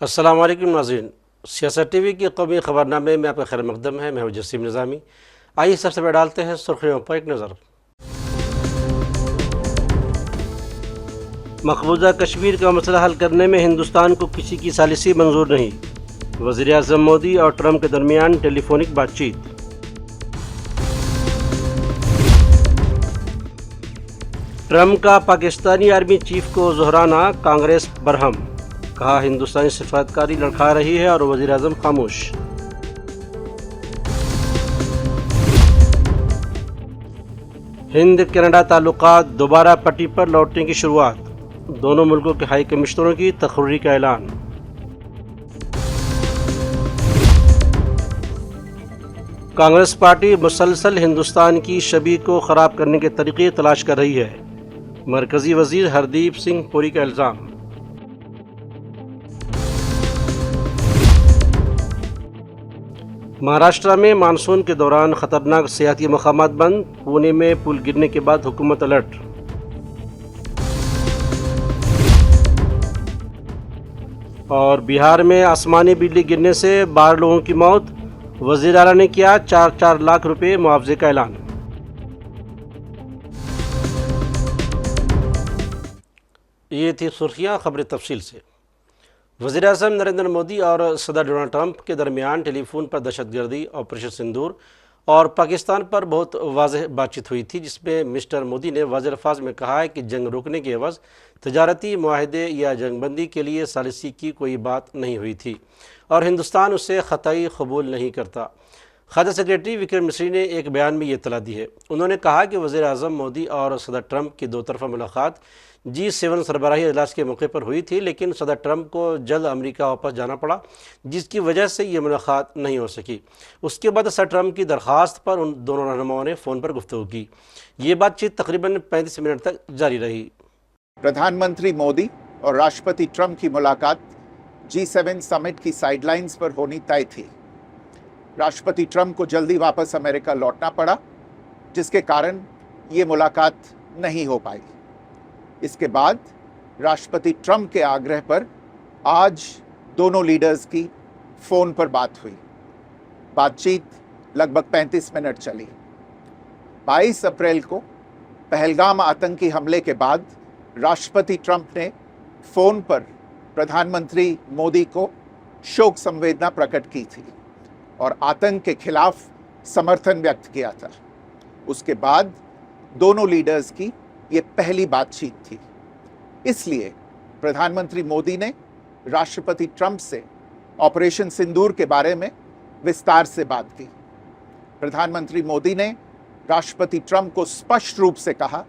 अस्सलाम वालेकुम नाज़रीन, सियासत टीवी की कौमी खबरनामे में आपका खैर मकदम है। मैं हूं जसीम निज़ामी। आइए सबसे पहले डालते हैं सुर्खियों पर एक नज़र। मकबूजा कश्मीर का मसला हल करने में हिंदुस्तान को किसी की सालिसी मंजूर नहीं। वज़ीर आज़म मोदी और ट्रंप के दरमियान टेलीफोनिक बातचीत। ट्रंप का पाकिस्तानी आर्मी चीफ को जोहराना, कांग्रेस बरहम। कहा हिंदुस्तानी सिफारतकारी लड़खड़ा रही है और वज़ीर आज़म खामोश। हिंद कनाडा ताल्लुकात दोबारा पट्टी पर लौटने की शुरुआत। दोनों मुल्कों के हाई कमिश्नरों की तकर्री का ऐलान। कांग्रेस पार्टी मुसलसल हिंदुस्तान की छवि को ख़राब करने के तरीक़े तलाश कर रही है। मरकज़ी वज़ीर हरदीप सिंह पुरी का इल्ज़ाम। महाराष्ट्र में मानसून के दौरान खतरनाक सियाहती मकामात बंद। पुणे में पुल गिरने के बाद हुकूमत अलर्ट। और बिहार में आसमानी बिजली गिरने से 12 लोगों की मौत। वज़ीर आला ने किया 4-4 लाख रुपए मुआवजे का ऐलान। ये थी सुर्खियाँ, खबरें तफसील से। वज़ीर आज़म नरेंद्र मोदी और सदर डोनाल्ड ट्रंप के दरमियान टेलीफोन पर दहशतगर्दी, ऑपरेशन सिंदूर और पाकिस्तान पर बहुत वाज़ेह बातचीत हुई थी, जिसमें मिस्टर मोदी ने वाज़ेह अल्फाज में कहा है कि जंग रोकने के एवज़ तजारती मुआहदे या जंगबंदी के लिए सालिसी की कोई बात नहीं हुई थी और हिंदुस्तान उसे ख़तई कबूल नहीं करता। खारजा सेक्रेटरी विक्रम मिस्री ने एक बयान में ये इत्तला दी है। उन्होंने कहा कि वज़ीर आज़म मोदी और सदर ट्रंप की दो तरफ़ा मुलाकात G7 सरबराही इजलास के मौके पर हुई थी, लेकिन सदर ट्रंप को जल्द अमेरिका वापस जाना पड़ा, जिसकी वजह से ये मुलाकात नहीं हो सकी। उसके बाद सदर ट्रंप की दरख्वास्त पर उन दोनों रहनुमाओं ने फ़ोन पर गुफ्तगू की। ये बातचीत तकरीबन 35 मिनट तक जारी रही। प्रधानमंत्री मोदी और राष्ट्रपति ट्रंप की मुलाकात G7 समिट की साइडलाइंस पर होनी तय थी। राष्ट्रपति ट्रंप को जल्दी वापस अमेरिका लौटना पड़ा, जिसके कारण ये मुलाकात नहीं हो पाई। इसके बाद राष्ट्रपति ट्रंप के आग्रह पर आज दोनों लीडर्स की फ़ोन पर बात हुई। बातचीत लगभग 35 मिनट चली। 22 अप्रैल को पहलगाम आतंकी हमले के बाद राष्ट्रपति ट्रंप ने फ़ोन पर प्रधानमंत्री मोदी को शोक संवेदना प्रकट की थी और आतंक के खिलाफ समर्थन व्यक्त किया था। उसके बाद दोनों लीडर्स की ये पहली बातचीत थी। इसलिए प्रधानमंत्री मोदी ने राष्ट्रपति ट्रंप से ऑपरेशन सिंदूर के बारे में विस्तार से बात की। प्रधानमंत्री मोदी ने राष्ट्रपति ट्रंप को स्पष्ट रूप से कहा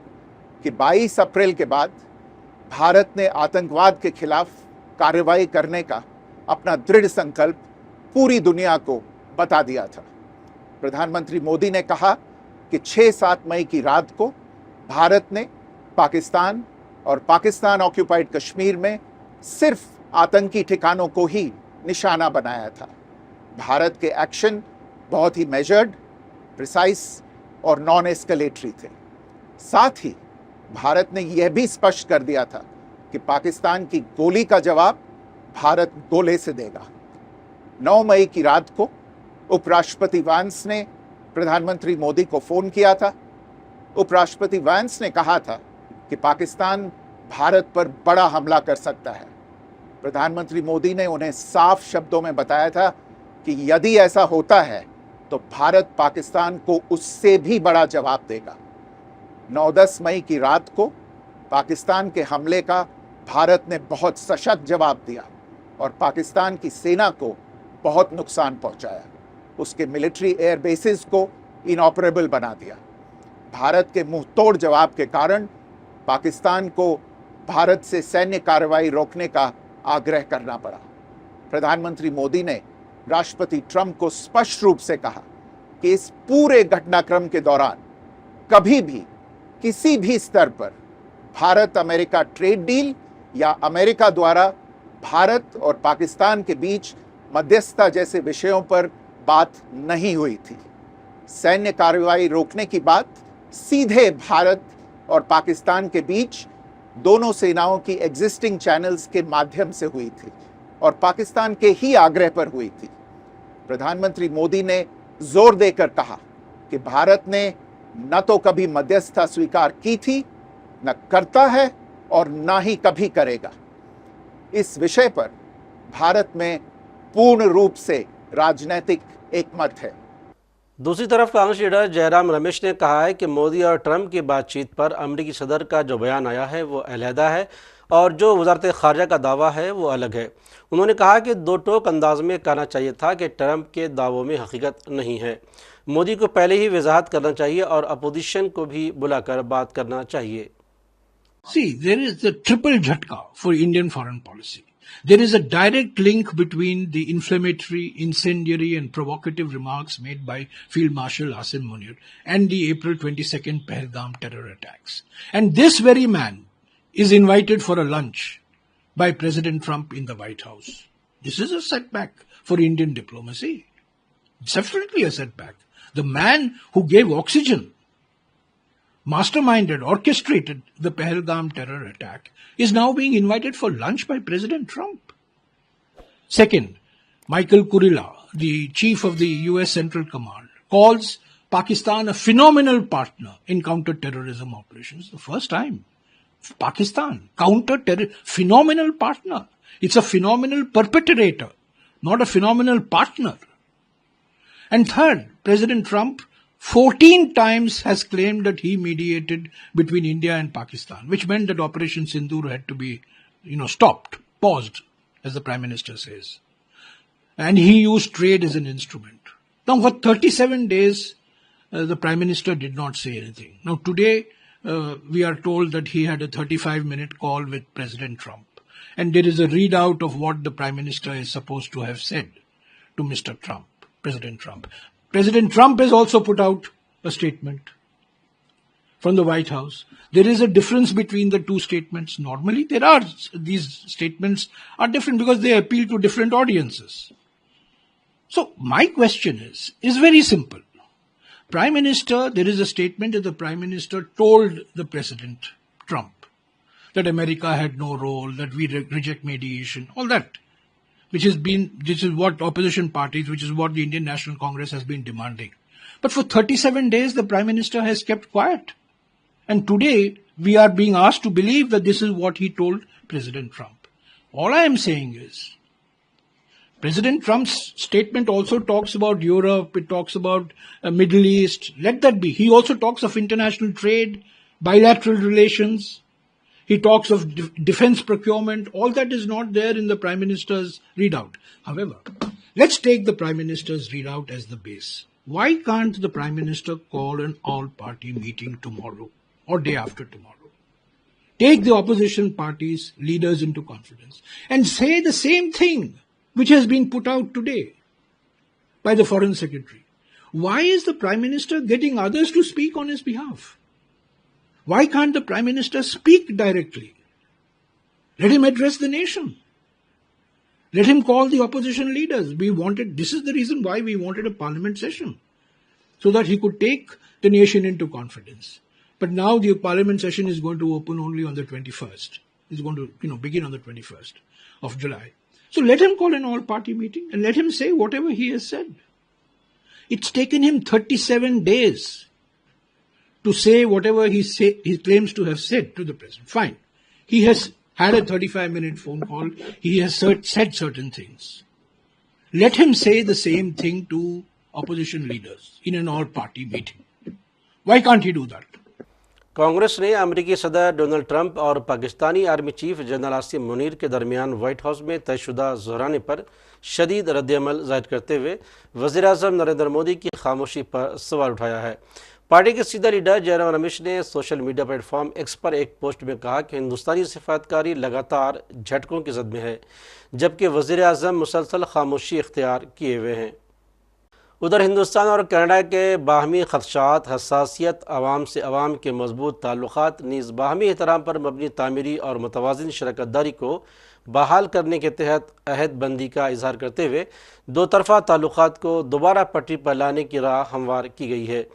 कि 22 अप्रैल के बाद भारत ने आतंकवाद के खिलाफ कार्रवाई करने का अपना दृढ़ संकल्प पूरी दुनिया को बता दिया था। प्रधानमंत्री मोदी ने कहा कि 6-7 मई की रात को भारत ने पाकिस्तान और पाकिस्तान ऑक्यूपाइड कश्मीर में सिर्फ आतंकी ठिकानों को ही निशाना बनाया था। भारत के एक्शन बहुत ही मेजर्ड, प्रिसाइस और नॉन एस्केलेटरी थे। साथ ही भारत ने यह भी स्पष्ट कर दिया था कि पाकिस्तान की गोली का जवाब भारत गोले से देगा। 9 मई की रात को उपराष्ट्रपति वांस ने प्रधानमंत्री मोदी को फ़ोन किया था। उपराष्ट्रपति वांस ने कहा था कि पाकिस्तान भारत पर बड़ा हमला कर सकता है। प्रधानमंत्री मोदी ने उन्हें साफ शब्दों में बताया था कि यदि ऐसा होता है तो भारत पाकिस्तान को उससे भी बड़ा जवाब देगा। 9-10 मई की रात को पाकिस्तान के हमले का भारत ने बहुत सशक्त जवाब दिया और पाकिस्तान की सेना को बहुत नुकसान पहुंचाया। उसके मिलिट्री एयर बेसिस को इनऑपरेबल बना दिया। भारत के मुंहतोड़ जवाब के कारण पाकिस्तान को भारत से सैन्य कार्रवाई रोकने का आग्रह करना पड़ा। प्रधानमंत्री मोदी ने राष्ट्रपति ट्रंप को स्पष्ट रूप से कहा कि इस पूरे घटनाक्रम के दौरान कभी भी किसी भी स्तर पर भारत अमेरिका ट्रेड डील या अमेरिका द्वारा भारत और पाकिस्तान के बीच मध्यस्थता जैसे विषयों पर बात नहीं हुई थी। सैन्य कार्रवाई रोकने की बात सीधे भारत और पाकिस्तान के बीच दोनों सेनाओं की एग्जिस्टिंग चैनल्स के माध्यम से हुई थी। और पाकिस्तान के ही आग्रह पर हुई थी। प्रधानमंत्री मोदी ने जोर देकर कहा कि भारत ने न तो कभी मध्यस्थता स्वीकार की थी, न करता है और न ही कभी करेगा। इस विषय पर भारत में पूर्ण रूप से राजनीतिक एकमत है। दूसरी तरफ कांग्रेस लीडर जयराम रमेश ने कहा है कि मोदी और ट्रंप की बातचीत पर अमेरिकी सदर का जो बयान आया है वो अलहदा है और जो वजारत खारजा का दावा है वो अलग है। उन्होंने कहा कि दो टोक अंदाज में कहना चाहिए था कि ट्रंप के दावों में हकीकत नहीं है। मोदी को पहले ही वजाहत करना चाहिए और अपोजिशन को भी बुलाकर बात करना चाहिए। See, there is the triple jhatka for Indian foreign policy. There is a direct link between the inflammatory, incendiary and provocative remarks made by Field Marshal Asim Munir and the April 22nd Pahalgam terror attacks. And this very man is invited for a lunch by President Trump in the White House. This is a setback for Indian diplomacy. It's definitely a setback. The man who gave oxygen, masterminded, orchestrated the Pahalgam terror attack, is now being invited for lunch by President Trump. Second, Michael Kurilla, the chief of the US Central Command, calls Pakistan a phenomenal partner in counter-terrorism operations. The first time. Pakistan, phenomenal partner. It's a phenomenal perpetrator, not a phenomenal partner. And third, President Trump 14 times has claimed that he mediated between India and Pakistan, which meant that Operation Sindoor had to be, stopped, paused, as the Prime Minister says. And he used trade as an instrument. Now, for 37 days, the Prime Minister did not say anything. Now, today, we are told that he had a 35-minute call with President Trump. And there is a readout of what the Prime Minister is supposed to have said to Mr. Trump, President Trump. President Trump has also put out a statement from the White House. There is a difference between the two statements. Normally, these statements are different because they appeal to different audiences. So, my question is very simple. Prime Minister, there is a statement that the Prime Minister told the President Trump that America had no role, that we reject mediation, all that. This is what opposition parties, which is what the Indian National Congress has been demanding. But for 37 days, the Prime Minister has kept quiet. And today, we are being asked to believe that this is what he told President Trump. All I am saying is, President Trump's statement also talks about Europe, it talks about Middle East. Let that be. He also talks of international trade, bilateral relations. He talks of defense procurement. All that is not there in the Prime Minister's readout. However, let's take the Prime Minister's readout as the base. Why can't the Prime Minister call an all-party meeting tomorrow or day after tomorrow? Take the opposition parties' leaders into confidence and say the same thing which has been put out today by the Foreign Secretary. Why is the Prime Minister getting others to speak on his behalf? Why can't the Prime Minister speak directly? Let him address the nation. Let him call the opposition leaders. This is the reason why we wanted a parliament session, so that he could take the nation into confidence. But now the parliament session is going to open only on the 21st. It's going to, begin on the 21st of July. So let him call an all-party meeting and let him say whatever he has said. It's taken him 37 days to say whatever he claims to have said to the president. Fine. He has had a 35-minute phone call. He has said certain things. Let him say the same thing to opposition leaders in an all-party meeting. Why can't he do that? Congress ने अमेरिकी सदर Donald Trump और Pakistani army chief general Asim Munir के दरमियान white house में तयशुदा दोहराने पर शदीद रद्दअमल जाहिर करते हुए वज़ीर-ए-आज़म नरेंद्र मोदी की खामोशी पर सवाल उठाया है। पार्टी के सीनियर लीडर जयराम रमेश ने सोशल मीडिया प्लेटफॉर्म एक्स पर एक पोस्ट में कहा कि हिंदुस्तानी सिफातकारी लगातार झटकों की जद में है, जबकि वज़ीर-ए-आज़म मुसलसल खामोशी इख्तियार किए हुए हैं। उधर हिंदुस्तान और कनाडा के बाहमी खदशात, हसासियत, आवाम से आवाम के मजबूत ताल्लुक़ात नीज़ बाहमी एहतराम पर मबनी तामीरी और मुतवाज़िन शराकत दारी को बहाल करने के तहत अहद बंदी का इजहार करते हुए दो तरफ़ा ताल्लुक़ात को दोबारा पटरी पर लाने की राह हमवार की गई है।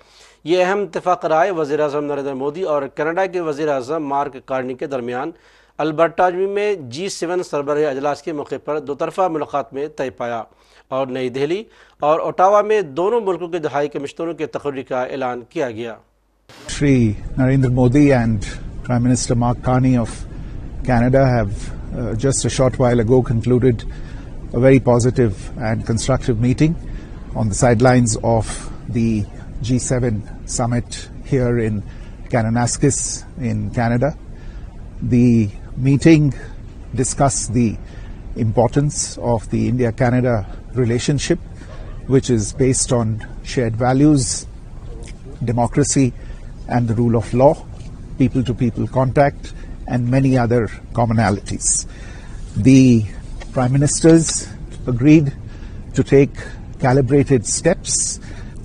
ये अहम इत्तेफ़ाक़ राय वज़ीर-ए-आज़म नरेंद्र मोदी और कनाडा के वज़ीर-ए-आज़म मार्क कार्नी के दरमियान अल्बर्टाजमी में G7 सरबराह अजलास के मौके पर दोतरफा मुलाकात में तय पाया और नई दिल्ली और ओटावा में दोनों मुल्कों के हाई कमिश्नरों के तकर्री का ऐलान किया गया। Shri Narendra Modi and Prime Minister Mark Carney of Canada have just a short while ago concluded a very positive and constructive meeting on the sidelines of the G7 summit here in Kananaskis in Canada. The meeting discussed the importance of the India-Canada relationship, which is based on shared values, democracy and the rule of law, people-to-people contact, and many other commonalities. The Prime Ministers agreed to take calibrated steps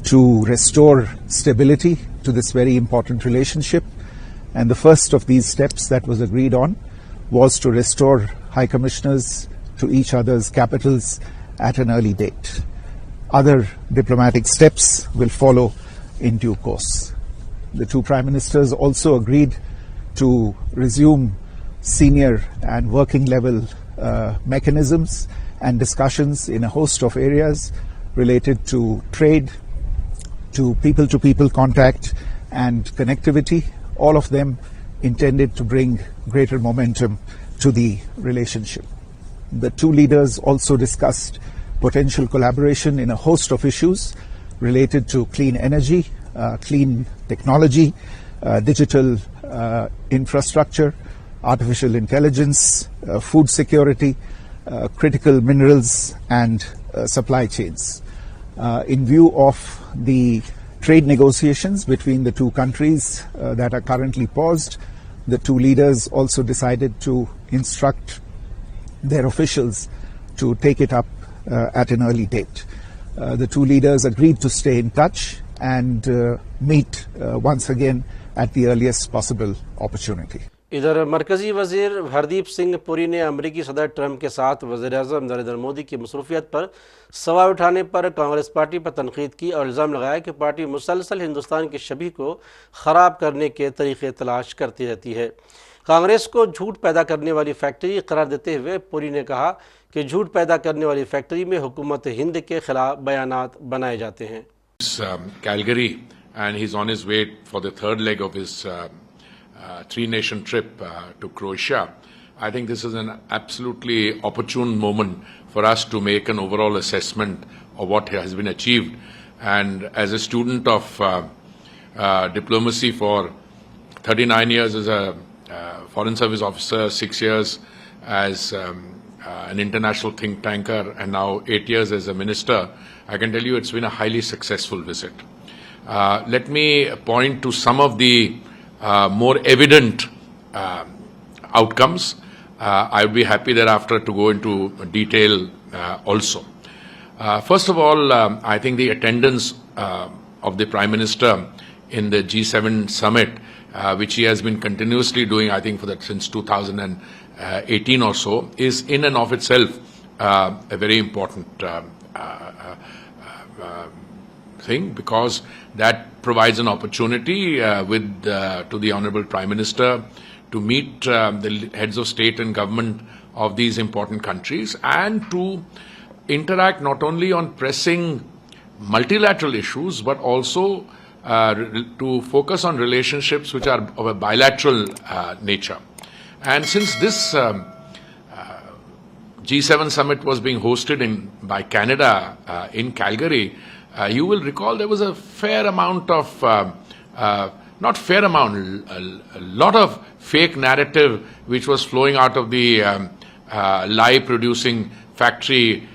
to restore stability to this very important relationship. And the first of these steps that was agreed on was to restore High Commissioners to each other's capitals at an early date. Other diplomatic steps will follow in due course. The two Prime Ministers also agreed to resume senior and working level mechanisms and discussions in a host of areas related to trade, to people contact and connectivity, all of them intended to bring greater momentum to the relationship. The two leaders also discussed potential collaboration in a host of issues related to clean energy, clean technology, digital infrastructure, artificial intelligence, food security, critical minerals and supply chains. In view of the trade negotiations between the two countries that are currently paused, the two leaders also decided to instruct their officials to take it up at an early date. The two leaders agreed to stay in touch and meet once again at the earliest possible opportunity. इधर मरकजी वजीर हरदीप सिंह पुरी ने अमरीकी सदर Trump के साथ वज़ीर-ए-आज़म नरेंद्र मोदी की मसरूफियत पर सवाल उठाने पर कांग्रेस पार्टी पर तनकीद की और इल्ज़ाम लगाया कि पार्टी मुसलसल हिंदुस्तान की छवि को ख़राब करने के तरीक़े तलाश करती रहती है। कांग्रेस को झूठ पैदा करने वाली फैक्ट्री करार देते हुए पुरी ने कहा कि झूठ पैदा करने वाली फैक्ट्री में हुकूमत हिंद के खिलाफ बयानात बनाए जाते हैं। Calgary, and he's on his way for the third leg of his three-nation trip to Croatia. I think this is an absolutely opportune moment for us to make an overall assessment of what has been achieved. And as a student of diplomacy for 39 years as a foreign service officer, 6 years as an international think tanker, and now 8 years as a minister, I can tell you it's been a highly successful visit. Let me point to some of the more evident outcomes. I would be happy thereafter to go into detail also. First of all, I think the attendance of the Prime Minister in the G7 summit, which he has been continuously doing, I think, since 2018 or so, is in and of itself a very important thing, because that provides an opportunity to the Honourable Prime Minister to meet the heads of state and government of these important countries and to interact not only on pressing multilateral issues but also to focus on relationships which are of a bilateral nature. And since this G7 summit was being hosted by Canada in Calgary, you will recall there was a fair amount of, not fair amount, a lot of fake narrative which was flowing out of the lye producing factory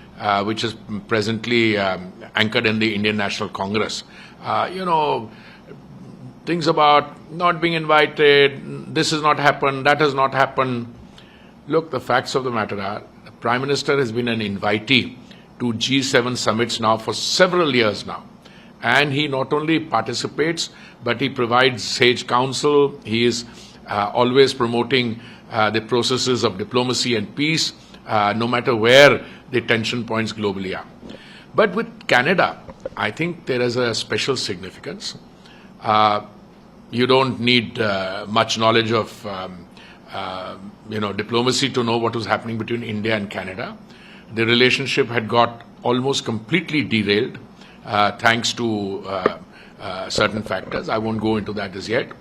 which is presently anchored in the Indian National Congress. Things about not being invited, this has not happened, that has not happened. Look, the facts of the matter are, the Prime Minister has been an invitee to G7 summits now for several years now. And he not only participates, but he provides sage counsel. He is always promoting the processes of diplomacy and peace, no matter where the tension points globally are. But with Canada, I think there is a special significance. You don't need much knowledge of diplomacy to know what was happening between India and Canada. The relationship had got almost completely derailed thanks to certain factors. I won't go into that as yet.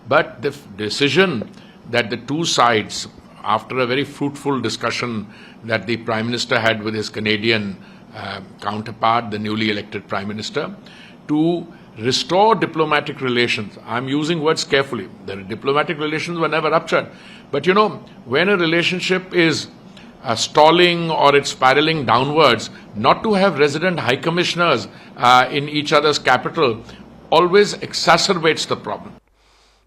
But the decision that the two sides, after a very fruitful discussion that the Prime Minister had with his Canadian counterpart, the newly elected Prime Minister, to restore diplomatic relations. I'm using words carefully. The diplomatic relations were never ruptured. But when a relationship is stalling or it's spiraling downwards, not to have resident high commissioners in each other's capital always exacerbates the problem.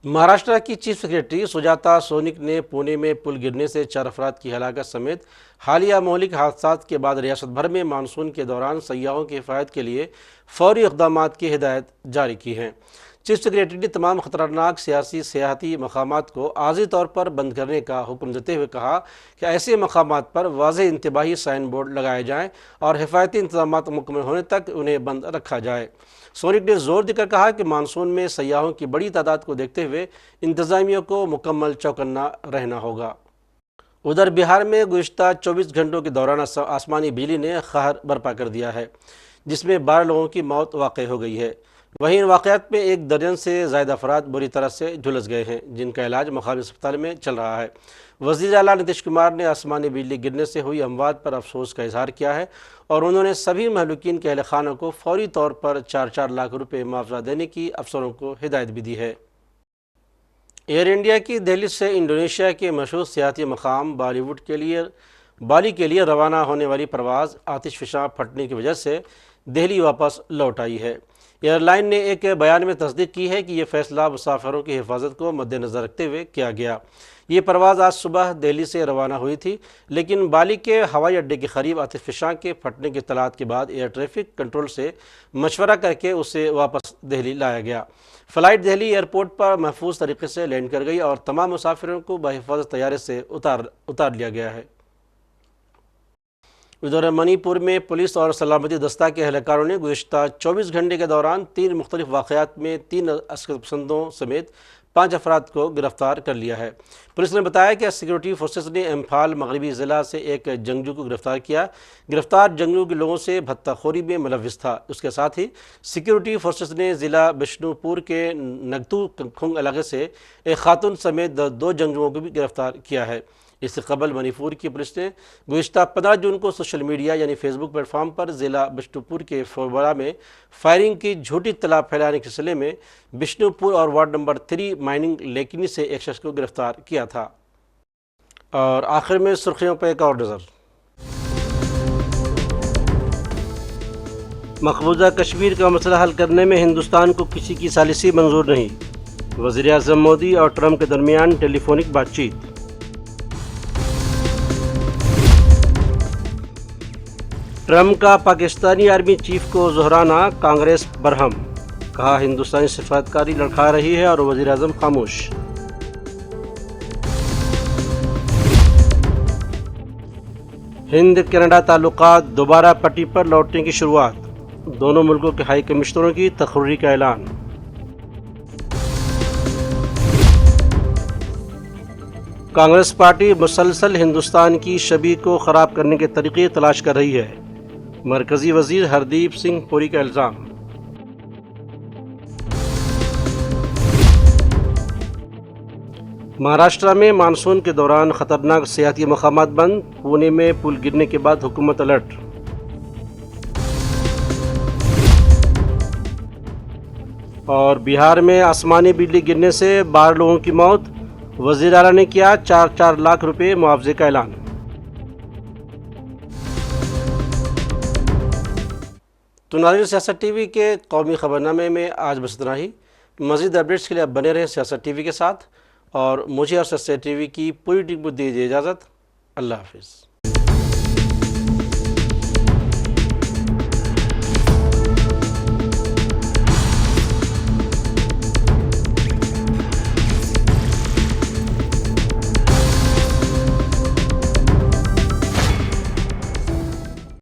Maharashtra की chief secretary Sujata sonic ने पुणे में पुल गिरने से 4 अफराद की हलाकत समेत हालिया मौलिक हादसात के बाद रियासत भर में मानसून के दौरान सयाहों की हिफायत के लिए फौरी इक़दाम की हिदायत जारी की है। चीफ सेक्रेटरी ने तमाम खतरनाक सियासी सियाहती मकामात को आर्जी तौर पर बंद करने का हुक्म देते हुए कहा कि ऐसे मकामात पर वाज़ेह इंतबाही साइन बोर्ड लगाए जाएँ और हिफायती इंतजाम मुकम्मल होने तक उन्हें बंद रखा जाए। सोनिक ने जोर देकर कहा कि मानसून में सयाहों की बड़ी तादाद को देखते हुए इंतजामिया को मुकम्मल चौकन्ना रहना होगा। उधर बिहार में गुज़िश्ता 24 घंटों के दौरान आसमानी बिजली ने कहर बर्पा कर दिया है, जिसमें 12 लोगों की मौत वाक़ई हो गई है। वहीं इन वाक़यात में 1 दर्जन से ज़ायद अफराद बुरी तरह से झुलस गए हैं, जिनका इलाज मुक़ामी अस्पताल में चल रहा है। वज़ीर आला नीतीश कुमार ने आसमानी बिजली गिरने से हुई अमवात पर अफसोस का इजहार किया है और उन्होंने सभी महलूकीन के अहल खानों को फौरी तौर पर 4-4 लाख रुपये मुआवजा देने की अफसरों को हिदायत भी दी है। एयर इंडिया की दिल्ली से इंडोनेशिया के मशहूर सियाहती मकाम बाली के लिए रवाना होने वाली परवाज़ आतिशफ़िशां फटने की वजह से दिल्ली वापस लौट आई है। एयरलाइन ने एक बयान में तस्दीक की है कि यह फ़ैसला मुसाफिरों की हिफाजत को मद्देनज़र रखते हुए किया गया। ये परवाज़ आज सुबह दिल्ली से रवाना हुई थी, लेकिन बाली के हवाई अड्डे के करीब आतिशफ़िशां के फटने की इत्तलात के बाद एयर ट्रैफिक कंट्रोल से मशवरा करके उसे वापस दिल्ली लाया गया। फ़्लाइट दिल्ली एयरपोर्ट पर महफूज तरीके से लैंड कर गई और तमाम मुसाफिरों को बहिफाजत तैयारे से उतार लिया गया है। उधर मणिपुर में पुलिस और सलामती दस्ता के एहलकारों ने गुज़िश्ता 24 घंटे के दौरान 3 मुख्तलिफ वाक़यात में 3 अस्कर पसंदों समेत 5 अफराद को गिरफ्तार कर लिया है। पुलिस ने बताया कि सिक्योरिटी फोर्सेस ने इम्फाल मगरबी ज़िला से एक जंगजू को गिरफ्तार किया। गिरफ्तार जंगजू के लोगों से भत्ताखोरी में मुलव्विस था। उसके साथ ही सिक्योरिटी फोर्सेस ने ज़िला बिष्णुपुर के नगतू खुंग इलाके से एक खातून समेत 2 जंगजुओं को भी गिरफ्तार किया है। इससे कबल मणिपुर की पुलिस ने गुज़िश्ता 15 जून को सोशल मीडिया यानी फेसबुक प्लेटफॉर्म पर ज़िला बिष्णुपुर के फोरबरा में फायरिंग की झूठी इत्तला फैलाने के सिलसिले में बिष्णुपुर और वार्ड नंबर 3 माइनिंग लेकिनी से एक शख्स को गिरफ्तार किया था। और आखिर में सुर्खियों पर एक और नज़र। मकबूजा कश्मीर का मसला हल करने में हिंदुस्तान को किसी की सालिसी मंजूर नहीं। वज़ीर आज़म मोदी और ट्रंप के दरमियान टेलीफोनिक बातचीत। ट्रंप का पाकिस्तानी आर्मी चीफ को जोहराना, कांग्रेस बरहम। कहा हिंदुस्तानी सिफारतकारी लड़खड़ा रही है और वज़ीर आज़म खामोश। हिंद कनाडा ताल्लुकात दोबारा पटरी पर लौटने की शुरुआत। दोनों मुल्कों के हाई कमिश्नरों की तकर्री का ऐलान। कांग्रेस पार्टी मुसलसल हिंदुस्तान की छवि को ख़राब करने के तरीक़े तलाश कर रही है। मरकज़ी वज़ीर हरदीप सिंह पुरी का इल्ज़ाम। महाराष्ट्र में मानसून के दौरान ख़तरनाक सियाहती मकामात बंद। पुणे में पुल गिरने के बाद हुकूमत अलर्ट। और बिहार में आसमानी बिजली गिरने से 12 लोगों की मौत। वज़ीर आला ने किया 4-4 लाख रुपए मुआवजे का ऐलान। तो नाज़रीन, सियासत टीवी के कौमी खबरनामे में आज बस इतना ही। मज़ीद अपडेट्स के लिए आप बने रहें सियासत टीवी के साथ और मुझे और सियासत टीवी की पूरी टीम को दीजिए इजाज़त। अल्लाह हाफ़िज़।